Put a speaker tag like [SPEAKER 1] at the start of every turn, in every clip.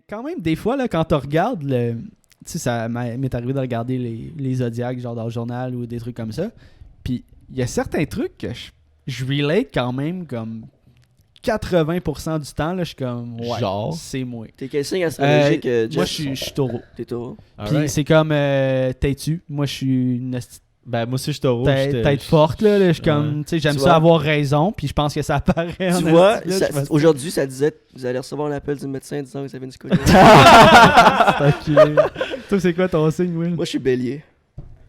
[SPEAKER 1] Quand même, des fois, là, quand tu regardes, tu sais, ça m'est arrivé de regarder les zodiacs, genre dans le journal ou des trucs comme ça. Puis il y a certains trucs que je relate quand même comme 80% du temps, là, je suis comme, ouais,
[SPEAKER 2] Genre?
[SPEAKER 1] c'est moi.
[SPEAKER 3] T'es quel signe astrologique, Jeff?
[SPEAKER 1] Moi, je suis taureau.
[SPEAKER 3] T'es taureau.
[SPEAKER 1] Puis
[SPEAKER 2] Alright.
[SPEAKER 1] c'est comme, t'es-tu? Moi, je suis une
[SPEAKER 2] Ben, moi aussi, je suis taureau.
[SPEAKER 1] tête forte, là. Je suis comme, tu sais, j'aime
[SPEAKER 3] Tu
[SPEAKER 1] ça
[SPEAKER 3] vois?
[SPEAKER 1] avoir raison, puis je pense que ça apparaît en
[SPEAKER 3] Tu vois,
[SPEAKER 1] esti, là,
[SPEAKER 3] ça-
[SPEAKER 1] je fais ça.
[SPEAKER 3] aujourd'hui, ça disait vous allez recevoir l'appel du médecin disant que vous avez une scoliose.
[SPEAKER 1] C'est enculé. Toi, c'est quoi ton signe, Will?
[SPEAKER 3] Moi, je suis bélier.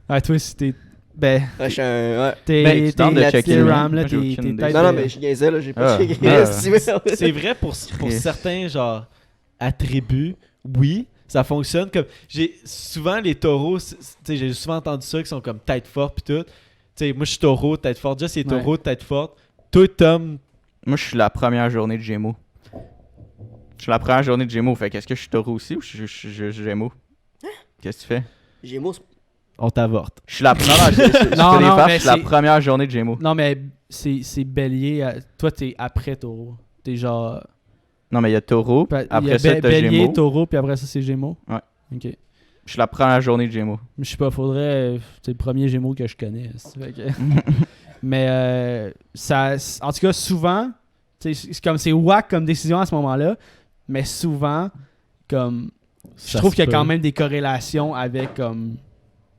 [SPEAKER 1] Ah, toi, si t'es. Ben,
[SPEAKER 3] Ouais, je suis un. Ouais.
[SPEAKER 1] t'es.
[SPEAKER 4] Ben, tu tentes de
[SPEAKER 1] t'es
[SPEAKER 4] checker,
[SPEAKER 1] Ram, là,
[SPEAKER 4] moi, j'ai
[SPEAKER 1] t'es
[SPEAKER 4] aucune idée.
[SPEAKER 1] tête
[SPEAKER 3] Non, non,
[SPEAKER 1] de-
[SPEAKER 3] mais je niaisais, là, j'ai pas
[SPEAKER 4] Ah.
[SPEAKER 3] checké.
[SPEAKER 4] Ah.
[SPEAKER 2] C'est vrai pour certains, genre, attributs, oui, ça fonctionne comme... J'ai souvent, les taureaux, tu sais, j'ai souvent entendu ça, qui sont comme tête forte pis tout. Tu sais, moi, je suis taureau, tête forte. Jess, c'est taureau, tête forte. Toi, Tom...
[SPEAKER 4] Moi, je suis la première journée de Gémeaux. Je suis la première journée de Gémeaux. Fait qu'est-ce que je suis taureau aussi ou je suis Gémeaux? Qu'est-ce que tu fais?
[SPEAKER 3] Gémeaux,
[SPEAKER 2] On t'avorte.
[SPEAKER 4] Je suis la première. Je
[SPEAKER 1] Non,
[SPEAKER 4] fais des
[SPEAKER 1] non,
[SPEAKER 4] farces,
[SPEAKER 1] mais
[SPEAKER 4] je suis la
[SPEAKER 1] c'est-
[SPEAKER 4] première journée de Gémeaux.
[SPEAKER 1] Non, mais c'est bélier. Toi, t'es après taureau. T'es genre.
[SPEAKER 4] Non, mais il y a taureau.
[SPEAKER 1] Il y a
[SPEAKER 4] Après ça, t'as
[SPEAKER 1] bélier,
[SPEAKER 4] Gémeaux.
[SPEAKER 1] taureau, puis après ça, c'est gémeaux.
[SPEAKER 4] Ouais.
[SPEAKER 1] Ok.
[SPEAKER 4] Je suis la première journée de Gémeaux.
[SPEAKER 1] Je sais pas, faudrait. C'est le premier gémeaux que je connais. Fait que- Mais ça. En tout cas, souvent. Tu sais, c'est comme c'est whack comme décision à ce moment-là. Mais souvent, comme. Je trouve qu'il y a quand même des corrélations avec comme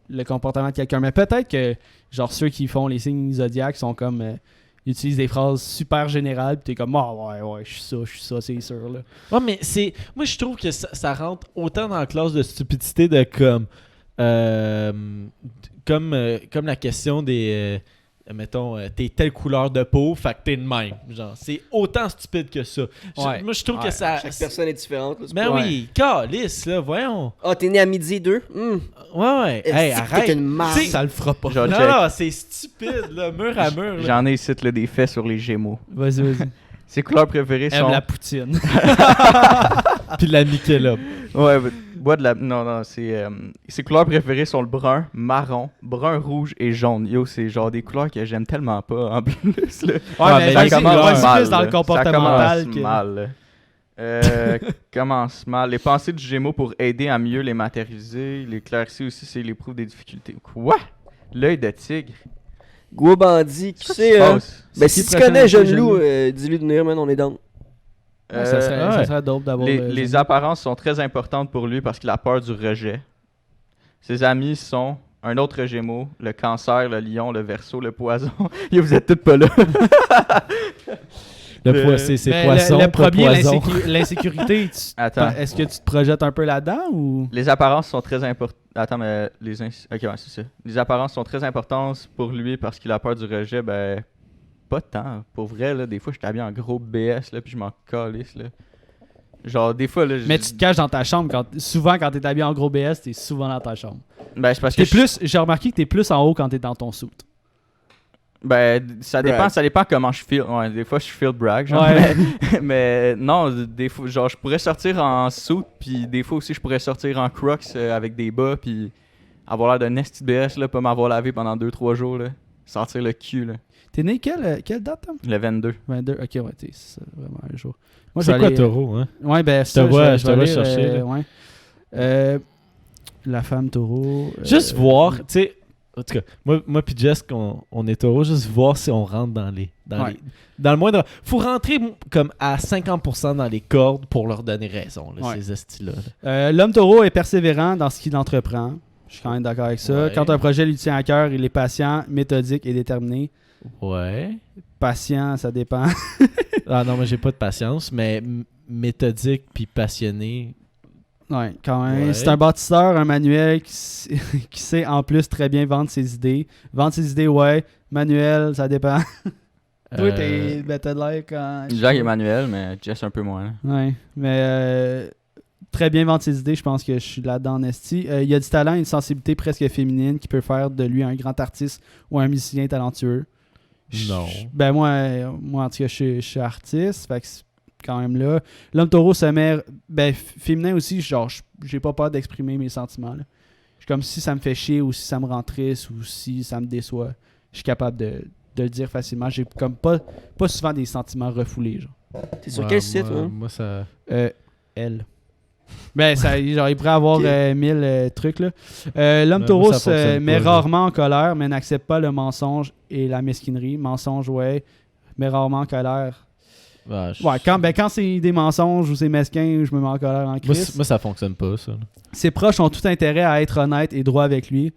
[SPEAKER 1] le comportement de quelqu'un. Mais peut-être que genre ceux qui font les signes zodiaques sont comme ils utilisent des phrases super générales puis t'es comme ah ouais je suis ça c'est sûr là.
[SPEAKER 2] Ouais, mais c'est... Moi, je trouve que ça rentre autant dans la classe de stupidité de comme... comme la question des... mettons, t'es telle couleur de peau, fait que t'es de même. Genre, c'est autant stupide que ça.
[SPEAKER 1] Ouais.
[SPEAKER 2] Moi, je trouve
[SPEAKER 1] Ouais,
[SPEAKER 2] que ça...
[SPEAKER 3] chaque personne est différente. Là, c'est
[SPEAKER 2] Ben
[SPEAKER 3] pas-
[SPEAKER 2] oui, calice, là, voyons.
[SPEAKER 3] Ah, t'es né à midi 2?
[SPEAKER 2] Ouais. Hey,
[SPEAKER 3] Est-ce que
[SPEAKER 2] arrête.
[SPEAKER 3] t'es une marde?
[SPEAKER 2] Tu sais,
[SPEAKER 1] Ça le fera pas.
[SPEAKER 4] Genre,
[SPEAKER 2] Non,
[SPEAKER 4] check.
[SPEAKER 2] non, c'est stupide, là, mur à mur. là.
[SPEAKER 4] J'en ai ici là, des faits sur les Gémeaux.
[SPEAKER 1] Vas-y.
[SPEAKER 4] Ses couleurs préférées
[SPEAKER 1] Aime
[SPEAKER 4] sont.
[SPEAKER 1] la poutine.
[SPEAKER 2] Puis de la Michelob.
[SPEAKER 4] Ouais, bois de la. Non, c'est. Ses couleurs préférées sont le brun, marron, brun, rouge et jaune. Yo, c'est genre des couleurs que j'aime tellement pas en plus. Là.
[SPEAKER 1] Ouais, mais
[SPEAKER 2] ça
[SPEAKER 1] vas-y,
[SPEAKER 2] commence
[SPEAKER 1] vas-y
[SPEAKER 4] mal,
[SPEAKER 1] plus dans le
[SPEAKER 4] là.
[SPEAKER 1] comportemental
[SPEAKER 4] Ça commence
[SPEAKER 1] que
[SPEAKER 4] mal. Là. Commence mal. Les pensées du Gémeaux pour aider à mieux les matérialiser. L'éclaircie aussi, c'est l'éprouve des difficultés. Quoi? L'œil de tigre.
[SPEAKER 3] Gros bandit, qui
[SPEAKER 4] Qu'est-ce
[SPEAKER 3] sait?
[SPEAKER 4] qui se passe?
[SPEAKER 3] Ben,
[SPEAKER 1] C'est
[SPEAKER 3] si
[SPEAKER 1] qui
[SPEAKER 3] tu
[SPEAKER 1] prochain
[SPEAKER 3] connais
[SPEAKER 1] un peu,
[SPEAKER 3] Jeune
[SPEAKER 1] Jeune
[SPEAKER 3] Loup,
[SPEAKER 1] Loup?
[SPEAKER 3] dis-lui de venir, man, on est down.
[SPEAKER 1] ça serait
[SPEAKER 2] ouais.
[SPEAKER 1] ça serait dope d'avoir
[SPEAKER 4] Les apparences sont très importantes pour lui parce qu'il a peur du rejet. Ses amis sont un autre Gémeaux, le Cancer, le Lion, le Verseau, le Poisson. Yo, vous êtes tous pas là.
[SPEAKER 2] C'est
[SPEAKER 1] Ben,
[SPEAKER 2] poisson,
[SPEAKER 1] le
[SPEAKER 2] pas
[SPEAKER 1] premier,
[SPEAKER 2] poison.
[SPEAKER 1] l'insécurité,
[SPEAKER 4] Attends.
[SPEAKER 1] est-ce que tu te projettes un peu là-dedans ou.
[SPEAKER 4] Les apparences sont très importantes. Attends, mais ok, ouais, c'est ça. Les apparences sont très importantes pour lui parce qu'il a peur du rejet. Ben, pas tant. Pour vrai, là, des fois, je suis habillé en gros BS, là, puis je m'en calisse, là. Genre, des fois, là.
[SPEAKER 1] Mais tu te caches dans ta chambre. Souvent, quand t'es habillé en gros BS, t'es souvent dans ta chambre.
[SPEAKER 4] Ben, c'est parce que.
[SPEAKER 1] J'ai remarqué que t'es plus en haut quand t'es dans ton suit.
[SPEAKER 4] Ben, ça dépend,
[SPEAKER 3] Brag.
[SPEAKER 4] ça dépend comment je feel. Ouais, des fois, je feel brag, genre.
[SPEAKER 1] Ouais.
[SPEAKER 4] Mais non, des fois, genre, je pourrais sortir en suit, puis des fois aussi, je pourrais sortir en crocs avec des bas, puis avoir l'air d'un nasty BS, là, pas m'avoir lavé pendant 2-3 jours, là. Sortir le cul, là.
[SPEAKER 1] T'es né quelle date, Tom?
[SPEAKER 4] Le 22.
[SPEAKER 1] 22. Ok, ouais, t'es c'est vraiment un jour. Moi,
[SPEAKER 2] C'est
[SPEAKER 1] je vais
[SPEAKER 2] quoi
[SPEAKER 1] aller,
[SPEAKER 2] taureau, hein?
[SPEAKER 1] Ouais, ben,
[SPEAKER 2] Je te vois
[SPEAKER 1] aller,
[SPEAKER 2] chercher, là.
[SPEAKER 1] ouais. La femme taureau.
[SPEAKER 2] Juste voir, tu sais, en tout cas, moi puis Jess, on est taureau, juste voir si on rentre dans
[SPEAKER 1] Ouais.
[SPEAKER 2] dans le moindre... Faut rentrer comme à 50% dans les cordes pour leur donner raison, là,
[SPEAKER 1] Ouais.
[SPEAKER 2] ces estis-là.
[SPEAKER 1] L'homme taureau est persévérant dans ce qu'il entreprend. Je suis quand même d'accord avec ça.
[SPEAKER 2] Ouais.
[SPEAKER 1] Quand un projet lui tient à cœur, il est patient, méthodique et déterminé.
[SPEAKER 2] Ouais.
[SPEAKER 1] Patient, ça dépend.
[SPEAKER 2] Ah non, moi j'ai pas de patience, mais méthodique puis passionné.
[SPEAKER 1] Ouais, quand même.
[SPEAKER 2] Ouais.
[SPEAKER 1] C'est un bâtisseur, un manuel qui sait en plus très bien vendre ses idées. Vendre ses idées, ouais. Manuel, ça dépend. Toi, t'as de l'air quand.
[SPEAKER 4] Jacques Emmanuel, mais Jess un peu moins. Là.
[SPEAKER 1] Ouais, mais très bien vendre ses idées, je pense que je suis là-dedans en esti. Il a du talent et une sensibilité presque féminine qui peut faire de lui un grand artiste ou un musicien talentueux.
[SPEAKER 2] Non.
[SPEAKER 1] Ben moi en tout cas, je suis artiste, fait que c'est quand même là. L'homme taureau se met... Ben, féminin aussi, genre, j'ai pas peur d'exprimer mes sentiments, là. Je suis comme si ça me fait chier ou si ça me rend triste ou si ça me déçoit. Je suis capable de le dire facilement. J'ai comme pas souvent des sentiments refoulés, genre.
[SPEAKER 3] T'es sur quel site,
[SPEAKER 2] moi,
[SPEAKER 3] hein?
[SPEAKER 2] moi, ça...
[SPEAKER 1] Elle. Ben, genre, il pourrait avoir
[SPEAKER 3] Ok.
[SPEAKER 1] 1000 trucs, là. L'homme
[SPEAKER 2] Mais
[SPEAKER 1] taureau
[SPEAKER 2] moi, ça
[SPEAKER 1] se
[SPEAKER 2] fonctionne
[SPEAKER 1] met
[SPEAKER 2] pas, là.
[SPEAKER 1] rarement en colère, mais n'accepte pas le mensonge et la mesquinerie. Mensonge, ouais, mais rarement en colère.
[SPEAKER 2] Ouais,
[SPEAKER 1] Ouais, quand c'est des mensonges ou c'est mesquin, je me mets en colère en
[SPEAKER 2] moi,
[SPEAKER 1] crise.
[SPEAKER 2] moi, ça fonctionne pas, ça. là.
[SPEAKER 1] Ses proches ont tout intérêt à être honnêtes et droits avec lui.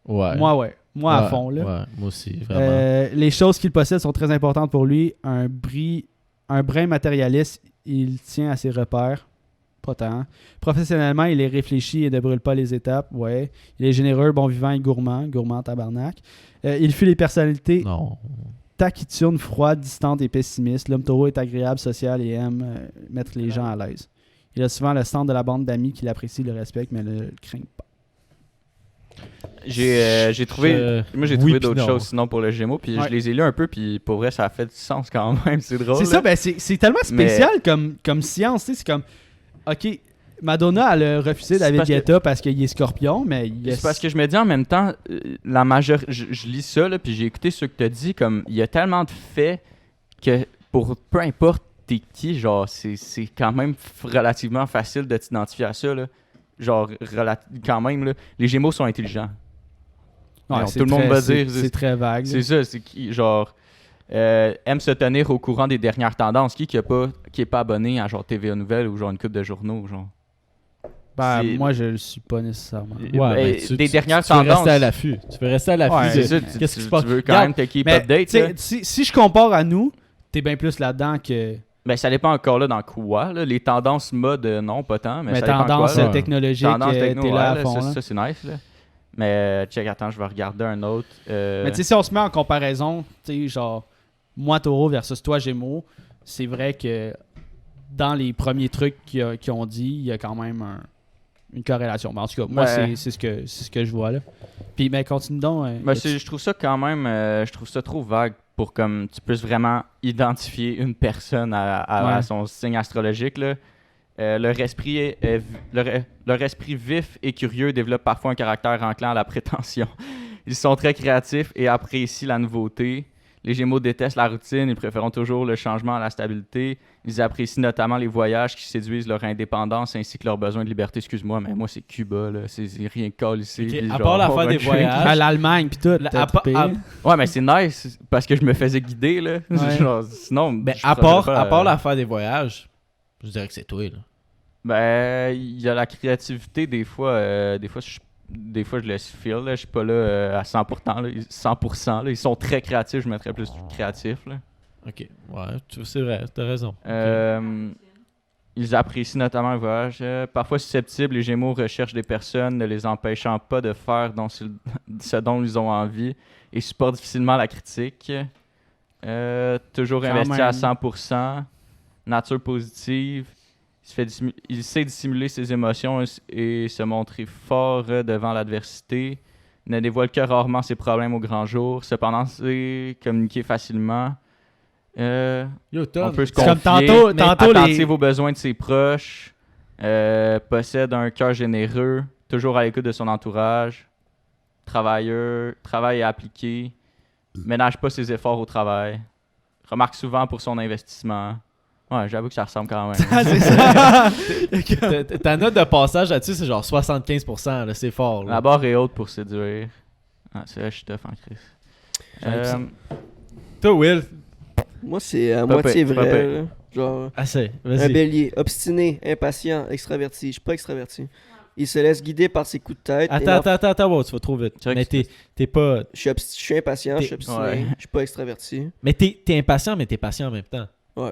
[SPEAKER 2] Ouais.
[SPEAKER 1] Moi, ouais. Moi, à
[SPEAKER 2] Ouais,
[SPEAKER 1] fond, là.
[SPEAKER 2] Ouais, moi aussi, vraiment.
[SPEAKER 1] Les choses qu'il possède sont très importantes pour lui. Un brin matérialiste, il tient à ses repères. Pas tant. Professionnellement, il est réfléchi et ne brûle pas les étapes. Ouais. Il est généreux, bon vivant et gourmand. Gourmand, tabarnak. Il fuit les personnalités
[SPEAKER 2] Non.
[SPEAKER 1] taciturnes, froides, distantes et pessimistes. L'homme taureau est agréable, social et aime mettre les gens à l'aise. Il a souvent le centre de la bande d'amis qui l'apprécient, le respectent, mais ne le craignent pas.
[SPEAKER 4] J'ai trouvé. Moi, j'ai
[SPEAKER 2] oui
[SPEAKER 4] trouvé
[SPEAKER 2] puis
[SPEAKER 4] d'autres
[SPEAKER 2] non.
[SPEAKER 4] choses sinon pour le Gémeaux, puis
[SPEAKER 1] Ouais.
[SPEAKER 4] je les ai lus un peu, puis pour vrai, ça a fait du sens quand même. C'est drôle.
[SPEAKER 1] C'est
[SPEAKER 4] là.
[SPEAKER 1] ça, ben c'est tellement spécial comme science. Tu sais, c'est comme, OK, Madonna, elle a refusé
[SPEAKER 4] C'est
[SPEAKER 1] David
[SPEAKER 4] parce que-
[SPEAKER 1] Guetta parce qu'il est scorpion, mais il
[SPEAKER 4] C'est parce que je me dis en même temps, la majeure. Je lis ça, là, puis j'ai écouté ce que tu as dit, comme il y a tellement de faits que pour peu importe t'es qui, genre, c'est quand même relativement facile de t'identifier à ça, là. Genre, quand même, là, les Gémeaux sont intelligents.
[SPEAKER 1] Ouais,
[SPEAKER 4] Non,
[SPEAKER 1] c'est
[SPEAKER 4] tout le monde
[SPEAKER 1] très-
[SPEAKER 4] va
[SPEAKER 1] c'est-
[SPEAKER 4] dire.
[SPEAKER 1] C'est très vague.
[SPEAKER 4] C'est ça, c'est qui, genre, aime se tenir au courant des dernières tendances. Qui est pas abonné à genre TVA Nouvelles ou genre une coupe de journaux, genre.
[SPEAKER 1] Ben,
[SPEAKER 4] c'est-
[SPEAKER 1] moi, je le suis pas nécessairement.
[SPEAKER 2] Ouais, mais
[SPEAKER 4] des dernières
[SPEAKER 2] tu veux
[SPEAKER 4] tendances.
[SPEAKER 2] rester à l'affût. Tu veux rester à l'affût.
[SPEAKER 1] Ouais,
[SPEAKER 2] de-
[SPEAKER 4] C'est ça,
[SPEAKER 2] Qu'est-ce qui se passe?
[SPEAKER 4] tu veux quand
[SPEAKER 1] Regarde,
[SPEAKER 4] même te keep
[SPEAKER 1] Mais
[SPEAKER 4] update,
[SPEAKER 1] tu sais,
[SPEAKER 4] là.
[SPEAKER 1] si je compare à nous, t'es bien plus là-dedans que
[SPEAKER 4] Ben, ça dépend encore là dans quoi, là. Les tendances mode, non, pas tant, mais
[SPEAKER 1] mais
[SPEAKER 4] ça dépend
[SPEAKER 1] tendance
[SPEAKER 4] quoi, là.
[SPEAKER 2] là.
[SPEAKER 1] technologique,
[SPEAKER 4] Tendance techno,
[SPEAKER 1] t'es
[SPEAKER 4] ouais,
[SPEAKER 1] là à
[SPEAKER 4] là,
[SPEAKER 1] fond.
[SPEAKER 4] ça,
[SPEAKER 1] là.
[SPEAKER 4] ça, c'est nice, là. Mais, check, attends, je vais regarder un autre.
[SPEAKER 1] Mais tu sais, si on se met en comparaison, tu sais, genre, moi Taureau versus toi Gémeaux, c'est vrai que dans les premiers trucs qu'ils ont dit, il y a quand même une corrélation. Mais en tout cas, moi,
[SPEAKER 4] Ouais.
[SPEAKER 1] c'est ce que je vois là. Puis, mais continue donc.
[SPEAKER 4] Ben, je trouve ça quand même, je trouve ça trop vague pour comme tu puisses vraiment identifier une personne à
[SPEAKER 1] Ouais.
[SPEAKER 4] son signe astrologique, là. Leur esprit leur esprit vif et curieux développe parfois un caractère enclin à la prétention. Ils sont très créatifs et apprécient la nouveauté. Les Gémeaux détestent la routine, ils préfèrent toujours le changement à la stabilité. Ils apprécient notamment les voyages qui séduisent leur indépendance ainsi que leur besoin de liberté. Excuse-moi, mais moi c'est Cuba, là. C'est rien que ici.
[SPEAKER 2] Ok, à part l'affaire des voyages.
[SPEAKER 1] À l'Allemagne, puis tout.
[SPEAKER 2] À part-
[SPEAKER 4] Ouais, mais c'est nice parce que je me faisais guider, là.
[SPEAKER 1] Ouais.
[SPEAKER 4] Genre, sinon,
[SPEAKER 2] Ben,
[SPEAKER 4] je
[SPEAKER 2] à
[SPEAKER 4] ferais
[SPEAKER 2] part
[SPEAKER 4] pas,
[SPEAKER 2] l'affaire des voyages, je dirais que c'est toi, là.
[SPEAKER 4] Ben, il y a la créativité, des fois, je laisse feel, là. Je suis pas là à 100%, là. 100%, là. Ils sont très créatifs, je mettrais plus créatif, là.
[SPEAKER 2] Ok, ouais, c'est vrai, t'as raison.
[SPEAKER 4] Ils apprécient notamment le voyage. Parfois susceptibles, les Gémeaux recherchent des personnes ne les empêchant pas de faire ce dont ils ont envie et supportent difficilement la critique. Toujours
[SPEAKER 1] Quand
[SPEAKER 4] investi
[SPEAKER 1] même.
[SPEAKER 4] à 100%. Nature positive. Il sait dissimuler ses émotions et se montrer fort devant l'adversité. Ne dévoile que rarement ses problèmes au grand jour. Cependant, sait communiquer facilement.
[SPEAKER 2] Yo, Tom,
[SPEAKER 4] On peut se
[SPEAKER 1] C'est comme
[SPEAKER 4] confier,
[SPEAKER 1] tantôt
[SPEAKER 4] attentif aux besoins de ses proches, possède un cœur généreux, toujours à l'écoute de son entourage, travailleur, travail et appliqué, ménage pas ses efforts au travail, remarque souvent pour son investissement. Ouais, j'avoue que ça ressemble quand même.
[SPEAKER 1] Ah, c'est ça.
[SPEAKER 2] ta note de passage là-dessus, c'est genre 75%, là, c'est fort. Là.
[SPEAKER 4] La barre est haute pour séduire. Ah, c'est vrai, je suis tough en crise.
[SPEAKER 2] J'aime Toi, Will,
[SPEAKER 3] Moi, c'est à
[SPEAKER 4] Pas
[SPEAKER 3] moitié
[SPEAKER 4] pire, pas
[SPEAKER 3] vrai.
[SPEAKER 4] pire.
[SPEAKER 3] là. Genre,
[SPEAKER 2] assez,
[SPEAKER 3] un
[SPEAKER 2] vas-y.
[SPEAKER 3] bélier, obstiné, impatient, extraverti. Je suis pas extraverti. Il se laisse guider par ses coups de tête.
[SPEAKER 2] Attends, wow, tu vas trop vite.
[SPEAKER 4] C'est vrai
[SPEAKER 2] Mais
[SPEAKER 4] que
[SPEAKER 2] t'es pas...
[SPEAKER 3] Je suis impatient, je suis
[SPEAKER 2] T'es-
[SPEAKER 3] obstiné,
[SPEAKER 4] ouais.
[SPEAKER 3] je suis pas extraverti.
[SPEAKER 2] Mais t'es impatient, mais t'es patient en même temps.
[SPEAKER 3] En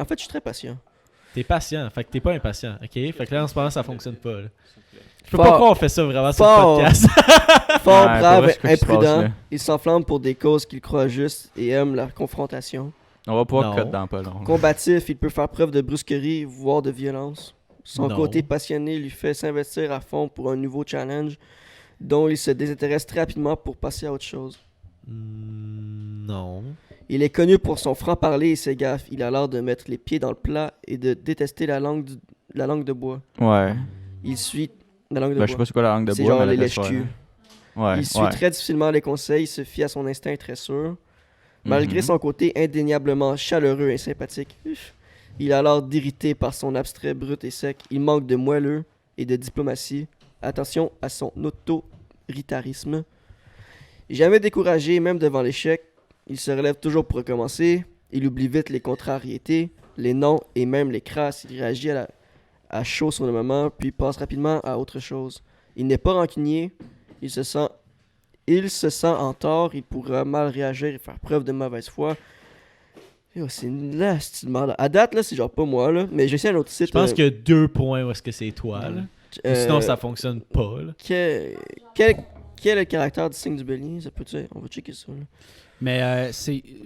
[SPEAKER 3] fait, je suis très patient.
[SPEAKER 2] T'es patient, fait que t'es pas impatient, ok? Fait que là, en ce moment, ça fonctionne pas, là. Je peux
[SPEAKER 3] Fort.
[SPEAKER 2] pas croire qu'on fait ça vraiment sur le
[SPEAKER 3] Fort.
[SPEAKER 2] podcast.
[SPEAKER 3] Fort,
[SPEAKER 4] Ouais,
[SPEAKER 3] brave,
[SPEAKER 4] pour vrai, c'est quoi qui se passe,
[SPEAKER 3] imprudent.
[SPEAKER 4] là?
[SPEAKER 3] Il s'enflamme pour des causes qu'il croit justes et aime la confrontation.
[SPEAKER 4] On va pouvoir
[SPEAKER 2] Non.
[SPEAKER 4] cut dans pas long.
[SPEAKER 3] Combatif, il peut faire preuve de brusquerie, voire de violence. Son
[SPEAKER 2] Non.
[SPEAKER 3] côté passionné lui fait s'investir à fond pour un nouveau challenge dont il se désintéresse très rapidement pour passer à autre chose.
[SPEAKER 2] Non.
[SPEAKER 3] Il est connu pour son franc-parler et ses gaffes. Il a l'art de mettre les pieds dans le plat et de détester la langue de bois.
[SPEAKER 4] Ouais.
[SPEAKER 3] Il suit la langue de
[SPEAKER 4] Ben, je sais
[SPEAKER 3] bois.
[SPEAKER 4] pas c'est quoi la langue de
[SPEAKER 3] C'est
[SPEAKER 4] bois,
[SPEAKER 3] genre
[SPEAKER 4] mais
[SPEAKER 3] les
[SPEAKER 4] la laisse
[SPEAKER 3] lèche-culs.
[SPEAKER 4] faire, là. Ouais,
[SPEAKER 3] Il suit
[SPEAKER 4] ouais.
[SPEAKER 3] très difficilement les conseils, il se fie à son instinct très sûr. Malgré
[SPEAKER 4] Mhm.
[SPEAKER 3] son côté indéniablement chaleureux et sympathique, Il a l'air d'irrité par son abstrait brut et sec. Il manque de moelleux et de diplomatie. Attention à son autoritarisme. Jamais découragé, même devant l'échec, il se relève toujours pour recommencer. Il oublie vite les contrariétés, les noms et même les crasses. Il réagit à chaud sur le moment, puis passe rapidement à autre chose. Il n'est pas rancunier. Il se sent en tort. Il pourra mal réagir et faire preuve de mauvaise foi. Yo, c'est là, c'est merde. À date, là, c'est genre pas moi, là. Mais j'ai essayé un autre site.
[SPEAKER 2] Je pense qu'il y a 2 points où est-ce que c'est toi, là. Ou sinon, ça fonctionne pas, là.
[SPEAKER 3] Quel est le caractère du signe du bélier? Ça peut-tu... On va checker ça, là.
[SPEAKER 1] Mais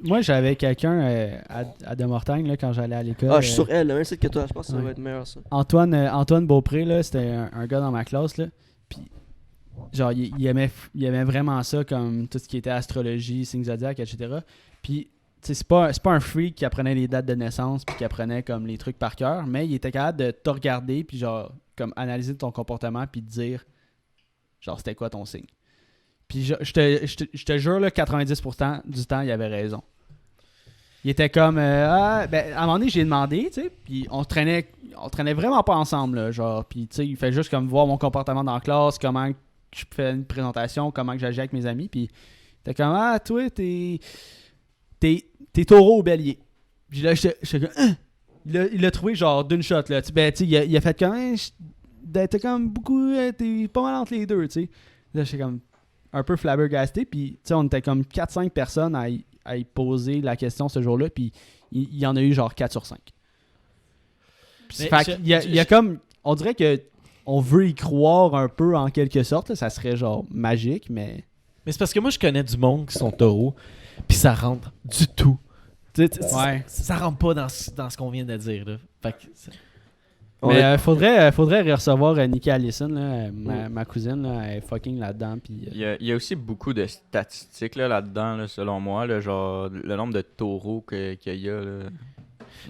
[SPEAKER 1] moi, j'avais quelqu'un à De Mortagne là, quand j'allais à l'école.
[SPEAKER 3] Ah, je suis sur elle, le même site que toi. Je pense que ça
[SPEAKER 1] ouais.
[SPEAKER 3] va être meilleur, ça.
[SPEAKER 1] Antoine Beaupré, là, c'était un gars dans ma classe. Là. Puis, genre, il aimait vraiment ça, comme tout ce qui était astrologie, signe zodiac, etc. Puis, tu sais, c'est pas un freak qui apprenait les dates de naissance puis qui apprenait comme les trucs par cœur, mais il était capable de te regarder puis genre, comme analyser ton comportement puis te dire, genre, c'était quoi ton signe. Puis je te jure, là, 90% du temps, il avait raison. Il était comme... à un moment donné, j'ai demandé, tu sais, puis on traînait vraiment pas ensemble, là, genre, puis tu sais, il fait juste comme voir mon comportement dans la classe, comment je fais une présentation, comment que j'agis avec mes amis, puis il était comme, toi, t'es taureau ou bélier. Puis là, j'étais comme, il l'a trouvé genre d'une shot, là, ben, tu sais, il a fait comme, t'es comme beaucoup, t'es pas mal entre les deux, tu sais. Là, j'étais comme... un peu flabbergasté, puis tu sais, on était comme 4-5 personnes à y poser la question ce jour-là, puis il y en a eu genre 4 sur 5. Il y a comme, on dirait que on veut y croire un peu en quelque sorte, là, ça serait genre magique, mais...
[SPEAKER 2] Mais c'est parce que moi, je connais du monde qui sont taureaux, puis ça rentre du tout.
[SPEAKER 1] Ouais.
[SPEAKER 2] Ça rentre pas dans ce qu'on vient de dire, là. Fait que
[SPEAKER 1] Mais faudrait recevoir Nikki Allison, là, ma cousine, là, elle est fucking là-dedans. Puis,
[SPEAKER 4] Il y a aussi beaucoup de statistiques là-dedans, là, selon moi. Là, genre, le nombre de taureaux qu'il y a. Là,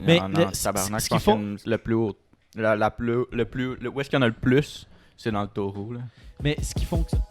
[SPEAKER 2] mais
[SPEAKER 4] tabarnak,
[SPEAKER 2] ce
[SPEAKER 4] je pense que le plus haut. Où est-ce qu'il y en a le plus, c'est dans le taureau. Là.
[SPEAKER 2] Mais ce qui fonctionne.